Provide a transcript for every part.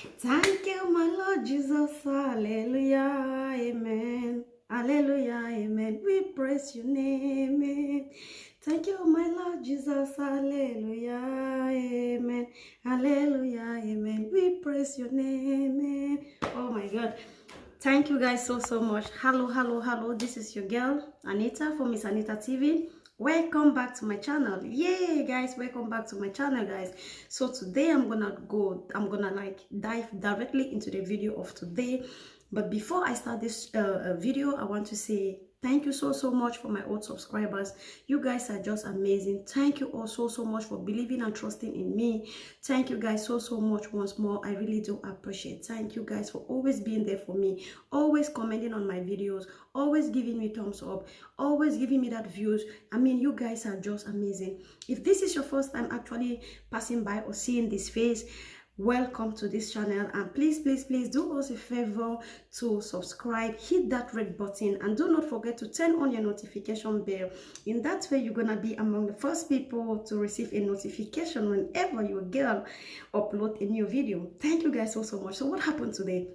Thank you, my Lord Jesus. Hallelujah. Amen. Hallelujah. Amen. We praise your name. Amen. Thank you, my Lord Jesus. Hallelujah. Amen. Hallelujah. Amen. We praise your name. Amen. Oh my God. Thank you guys so much. Hello. This is your girl Anita from Miss Anita TV. Welcome back to my channel. Yay guys, welcome back to my channel guys. So today I'm gonna like dive directly into the video of today. But before I start this video, I want to say thank you so much for my old subscribers. You guys are just amazing. Thank you all so much for believing and trusting in me. Thank you guys so much once more. I really do appreciate. Thank you guys for always being there for me, always commenting on my videos, always giving me thumbs up, always giving me that views. I mean, you guys are just amazing. If this is your first time actually passing by or seeing this face, welcome to this channel, and please do us a favor to subscribe, hit that red button, and do not forget to turn on your notification bell. In that way you're gonna be among the first people to receive a notification whenever your girl upload a new video. Thank you guys so much. So what happened today,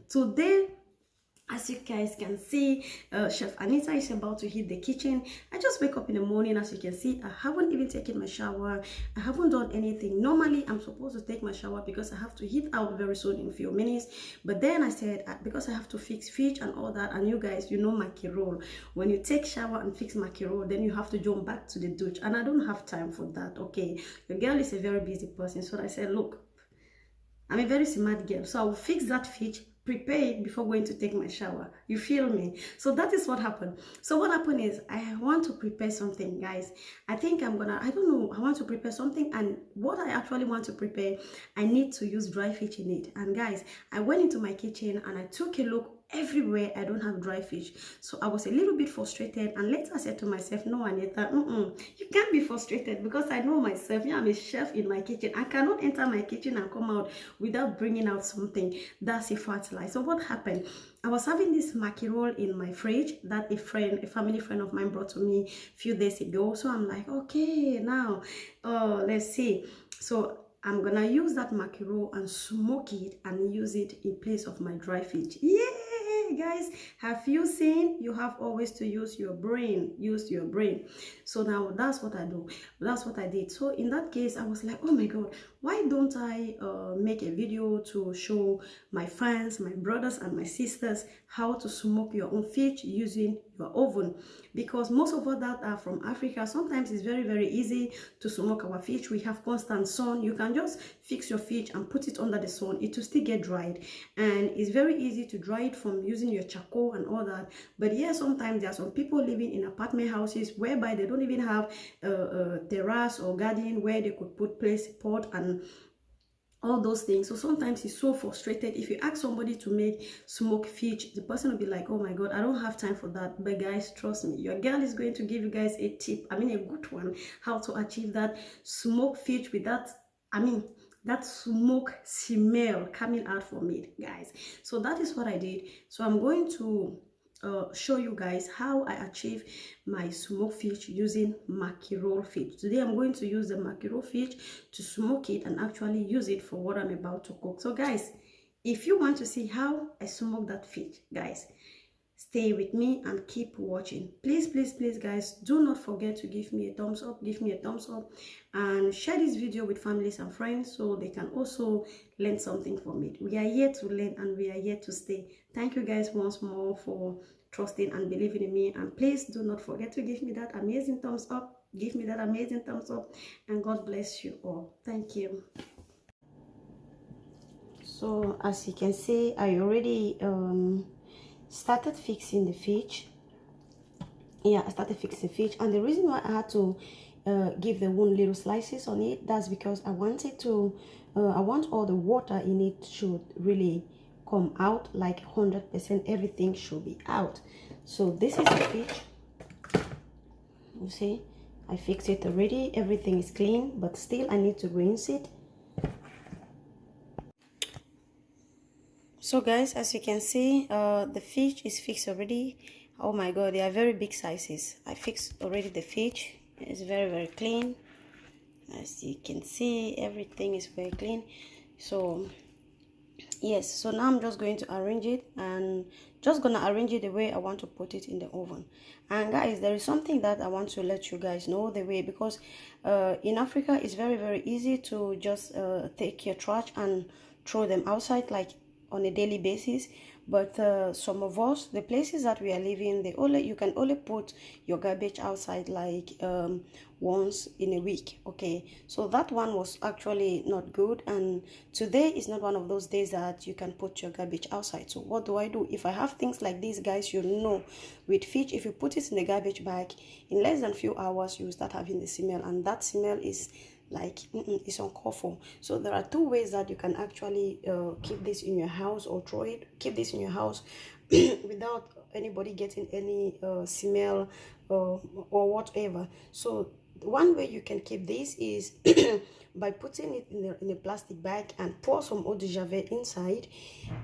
as you guys can see, Chef Anita is about to hit the kitchen. I just wake up in the morning. As you can see, I haven't even taken my shower. I haven't done anything. Normally, I'm supposed to take my shower because I have to heat out very soon in a few minutes. But then I said, because I have to fix fish and all that, and you guys, you know mackerel. When you take shower and fix mackerel, then you have to jump back to the douche. And I don't have time for that, okay? The girl is a very busy person. So I said, look, I'm a very smart girl, so I will fix that fish, prepare it before going to take my shower. You feel me? So that is what happened. So what happened is I want to prepare something, guys. I don't know, I want to prepare something, and what I actually want to prepare, I need to use dry fish in it. And guys, I went into my kitchen and I took a look everywhere. I don't have dry fish, so I was a little bit frustrated, and later I said to myself, no Anita, you can't be frustrated, because I know myself. Yeah, I'm a chef in my kitchen. I cannot enter my kitchen and come out without bringing out something. That's a fact lie. So what happened, I was having this mackerel in my fridge that a family friend of mine brought to me a few days ago. So I'm like, okay, now let's see. So I'm gonna use that mackerel and smoke it and use it in place of my dry fish. Yay, guys! Have you seen? You have always to use your brain. Use your brain. So now that's what I do. That's what I did. So in that case, I was like, oh my God, why don't I make a video to show my fans, my brothers and my sisters how to smoke your own fish using your oven? Because most of us that are from Africa, sometimes it's very easy to smoke our fish. We have constant sun. You can just fix your fish and put it under the sun. It will still get dried, and it's very easy to dry it from using your charcoal and all that. But yeah, sometimes there are some people living in apartment houses whereby they don't even have a terrace or garden where they could place pot and all those things. So sometimes it's so frustrated. If you ask somebody to make smoked fish, the person will be like, oh my God, I don't have time for that. But guys, trust me, your girl is going to give you guys a tip, I mean a good one, how to achieve that smoked fish with that, I mean that smoke smell coming out from it, guys. So that is what I did. So I'm going to show you guys how I achieve my smoked fish using mackerel fish. Today I'm going to use the mackerel fish to smoke it and actually use it for what I'm about to cook. So guys, if you want to see how I smoke that fish, guys, stay with me and keep watching. Please guys, do not forget to give me a thumbs up, and share this video with families and friends so they can also learn something from it. We are here to learn and we are here to stay. Thank you guys once more for trusting and believing in me, and please do not forget to give me that amazing thumbs up. Give me that amazing thumbs up, and God bless you all. Thank you. So as you can see, I already started fixing the fish. Yeah, I started fixing fish, and the reason why I had to give the one little slices on it, that's because I wanted to I want all the water in it should really come out, like 100%. Everything should be out. So this is the fish. You see, I fixed it already. Everything is clean, but still I need to rinse it. So guys, as you can see, the fish is fixed already. Oh my God, they are very big sizes. I fixed already the fish. It's very clean. As you can see, everything is very clean. So Yes, so now I'm just going to arrange it, and just gonna arrange it the way I want to put it in the oven. And guys, there is something that I want to let you guys know the way, because in Africa it's very easy to just take your trash and throw them outside like on a daily basis. But some of us, the places that we are living, you can only put your garbage outside like once in a week. Okay, so that one was actually not good, and today is not one of those days that you can put your garbage outside. So what do I do if I have things like these, guys? You know, with fish, if you put it in the garbage bag, in less than few hours you will start having the smell, and that smell is like it's uncalled for. So there are two ways that you can actually keep this in your house, or keep this in your house without anybody getting any smell or whatever. So one way you can keep this is by putting it in a plastic bag and pour some eau de javel inside,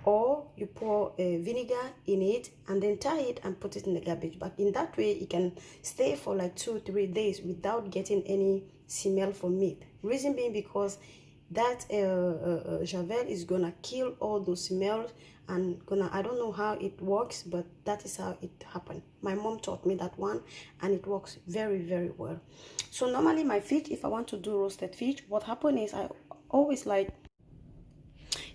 or you pour vinegar in it and then tie it and put it in the garbage bag. In that way it can stay for like 2-3 days without getting any smell from it. Reason being because that javel is gonna kill all those smells, and I don't know how it works, but that is how it happened. My mom taught me that one, and it works very well. So normally my fish, if I want to do roasted fish, what happened is I always like,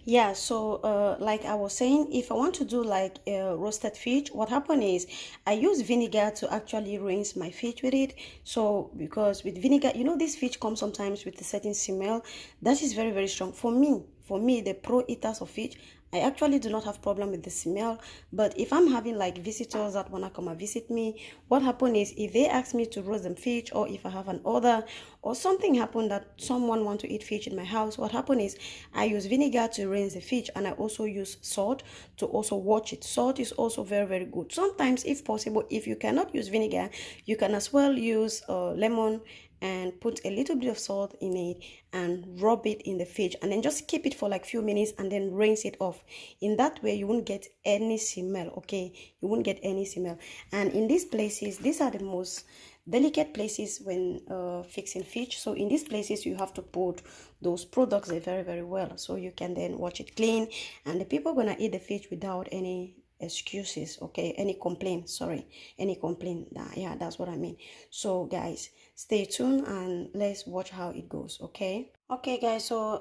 yeah, so like I was saying, if I want to do like roasted fish, what happened is I use vinegar to actually rinse my fish with it. So because with vinegar, you know, this fish comes sometimes with a certain smell that is very strong. For me, the pro eaters of fish, I actually do not have problem with the smell. But if I'm having like visitors that wanna come and visit me, what happened is if they ask me to roast them fish, or if I have an order or something happened that someone want to eat fish in my house, what happened is I use vinegar to rinse the fish, and I also use salt to also watch it. Salt is also very good. Sometimes, if possible, if you cannot use vinegar, you can as well use lemon and put a little bit of salt in it and rub it in the fish, and then just keep it for like few minutes and then rinse it off. In that way you won't get any smell. Okay, you won't get any smell. And in these places, these are the most delicate places when fixing fish. So in these places you have to put those products very well, so you can then watch it clean, and the people are gonna eat the fish without any excuses. Okay, any complaint, sorry, any complaint. Yeah, that's what I mean. So guys, stay tuned and let's watch how it goes. Okay guys, so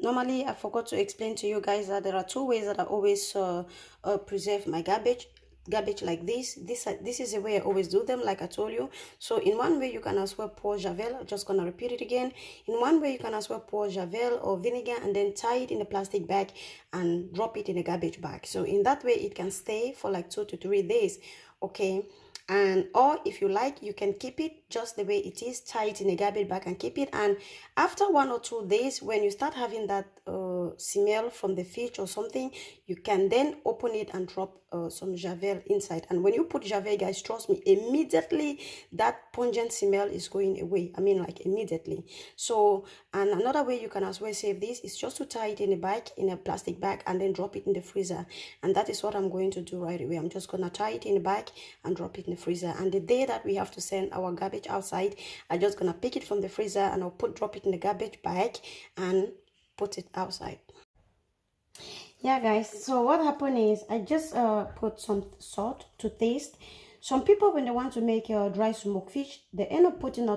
normally I forgot to explain to you guys that there are two ways that I always preserve my garbage like this is the way I always do them, like I told you. So in one way you can as well pour javel. I'm just gonna repeat it again. In one way you can as well pour javel or vinegar and then tie it in a plastic bag and drop it in a garbage bag. So in that way it can stay for like 2 to 3 days. Okay, and or if you like, you can keep it just the way it is, tie it in a garbage bag and keep it. And after 1 or 2 days, when you start having that smell from the fish or something, you can then open it and drop some javel inside. And when you put javel, guys, trust me, immediately that pungent smell is going away. I mean, like immediately. So, and another way you can as well save this is just to tie it in a bag, in a plastic bag, and then drop it in the freezer. And that is what I'm going to do right away. I'm just gonna tie it in a bag and drop it in the freezer. And the day that we have to send our garbage outside, I'm just gonna pick it from the freezer and I'll drop it in the garbage bag and put it outside. Yeah guys, so what happened is I just put some salt to taste. Some people, when they want to make dry smoked fish, they end up putting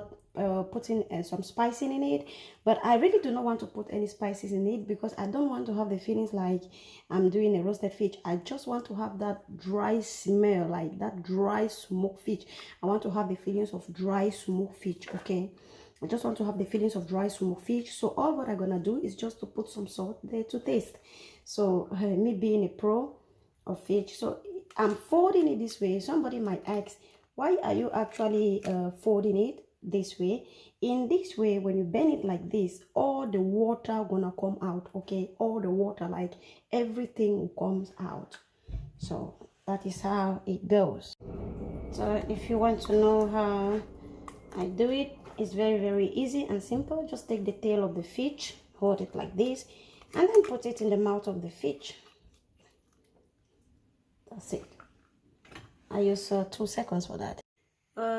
some spices in it, but I really do not want to put any spices in it because I don't want to have the feelings like I'm doing a roasted fish. I just want to have that dry smell, like that dry smoked fish. I want to have the feelings of dry smoked fish. Okay, I just want to have the feelings of dry smoked fish. So all what I'm gonna do is just to put some salt there to taste. So me being a pro of fish, so I'm folding it this way. Somebody might ask, why are you actually folding it this way? In this way, when you bend it like this, all the water gonna come out. Okay, all the water, like everything comes out. So that is how it goes. So if you want to know how I do it, it's very easy and simple. Just take the tail of the fish, hold it like this, and then put it in the mouth of the fish. That's it. I use 2 seconds for that.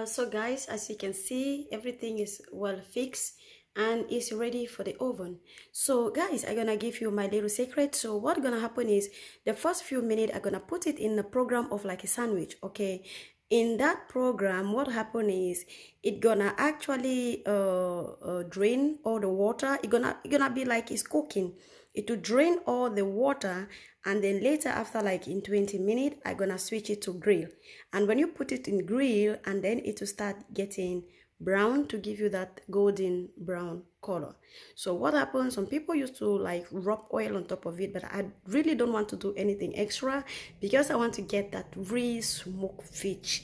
So guys, as you can see, everything is well fixed, and it's ready for the oven. So guys, I'm gonna give you my little secret. So what's gonna happen is the first few minutes I'm gonna put it in the program of like a sandwich. In that program, what happen is it gonna actually drain all the water. It gonna be like it's cooking. It will drain all the water, and then later, after like in 20 minutes, I'm gonna switch it to grill. And when you put it in grill, and then it will start getting brown to give you that golden brown color. So what happens, some people used to like rub oil on top of it, but I really don't want to do anything extra because I want to get that real smoked fish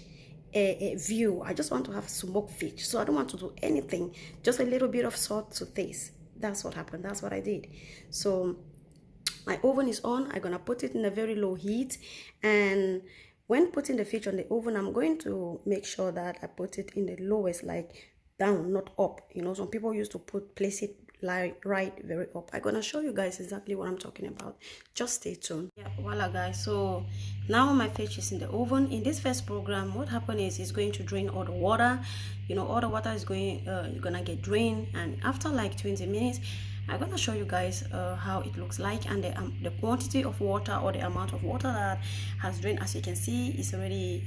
view. I just want to have smoked fish, so I don't want to do anything, just a little bit of salt to taste. That's what happened. That's what I did. So my oven is on. I'm gonna put it in a very low heat, and when putting the fish on the oven, I'm going to make sure that I put it in the lowest, like down, not up. You know, some people used to place it like right very up. I'm gonna show you guys exactly what I'm talking about. Just stay tuned. Yeah, voila guys. So now my fish is in the oven. In this first program, what happened is it's going to drain all the water. You know, all the water is gonna get drained, and after like 20 minutes, I'm gonna show you guys how it looks like, and the quantity of water, or the amount of water that has drained. As you can see, it's already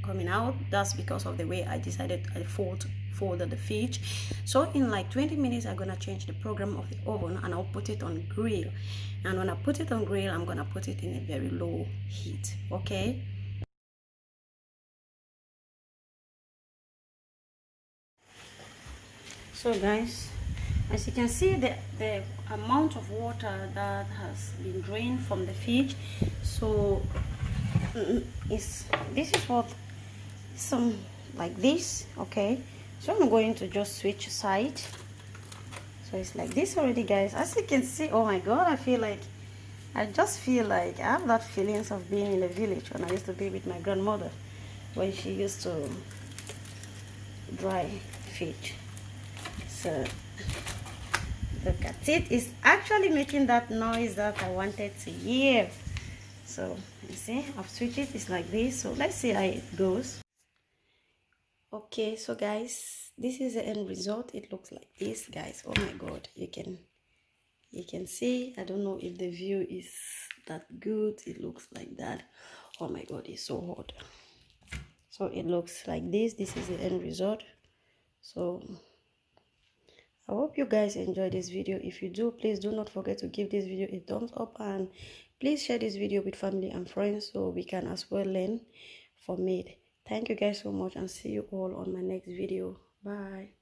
coming out. That's because of the way I decided I folded the fish. So in like 20 minutes, I'm gonna change the program of the oven, and I'll put it on grill. And when I put it on grill, I'm gonna put it in a very low heat. Okay. So guys, as you can see, the amount of water that has been drained from the fish. So this is what some like this. Okay, so I'm going to just switch side. So it's like this already, guys. As you can see, oh my god, I just feel like I have that feelings of being in the village when I used to be with my grandmother, when she used to dry fish. So look at it. It's actually making that noise that I wanted to hear. So you see, I've switched it. It's like this. So let's see how it goes. Okay, so guys, this is the end result. It looks like this, guys. Oh my god, you can see. I don't know if the view is that good. It looks like that. Oh my god, it's so hot. So it looks like this. This is the end result. So I hope you guys enjoyed this video. If you do, please do not forget to give this video a thumbs up, and please share this video with family and friends so we can as well learn from it. Thank you guys so much, and see you all on my next video. Bye.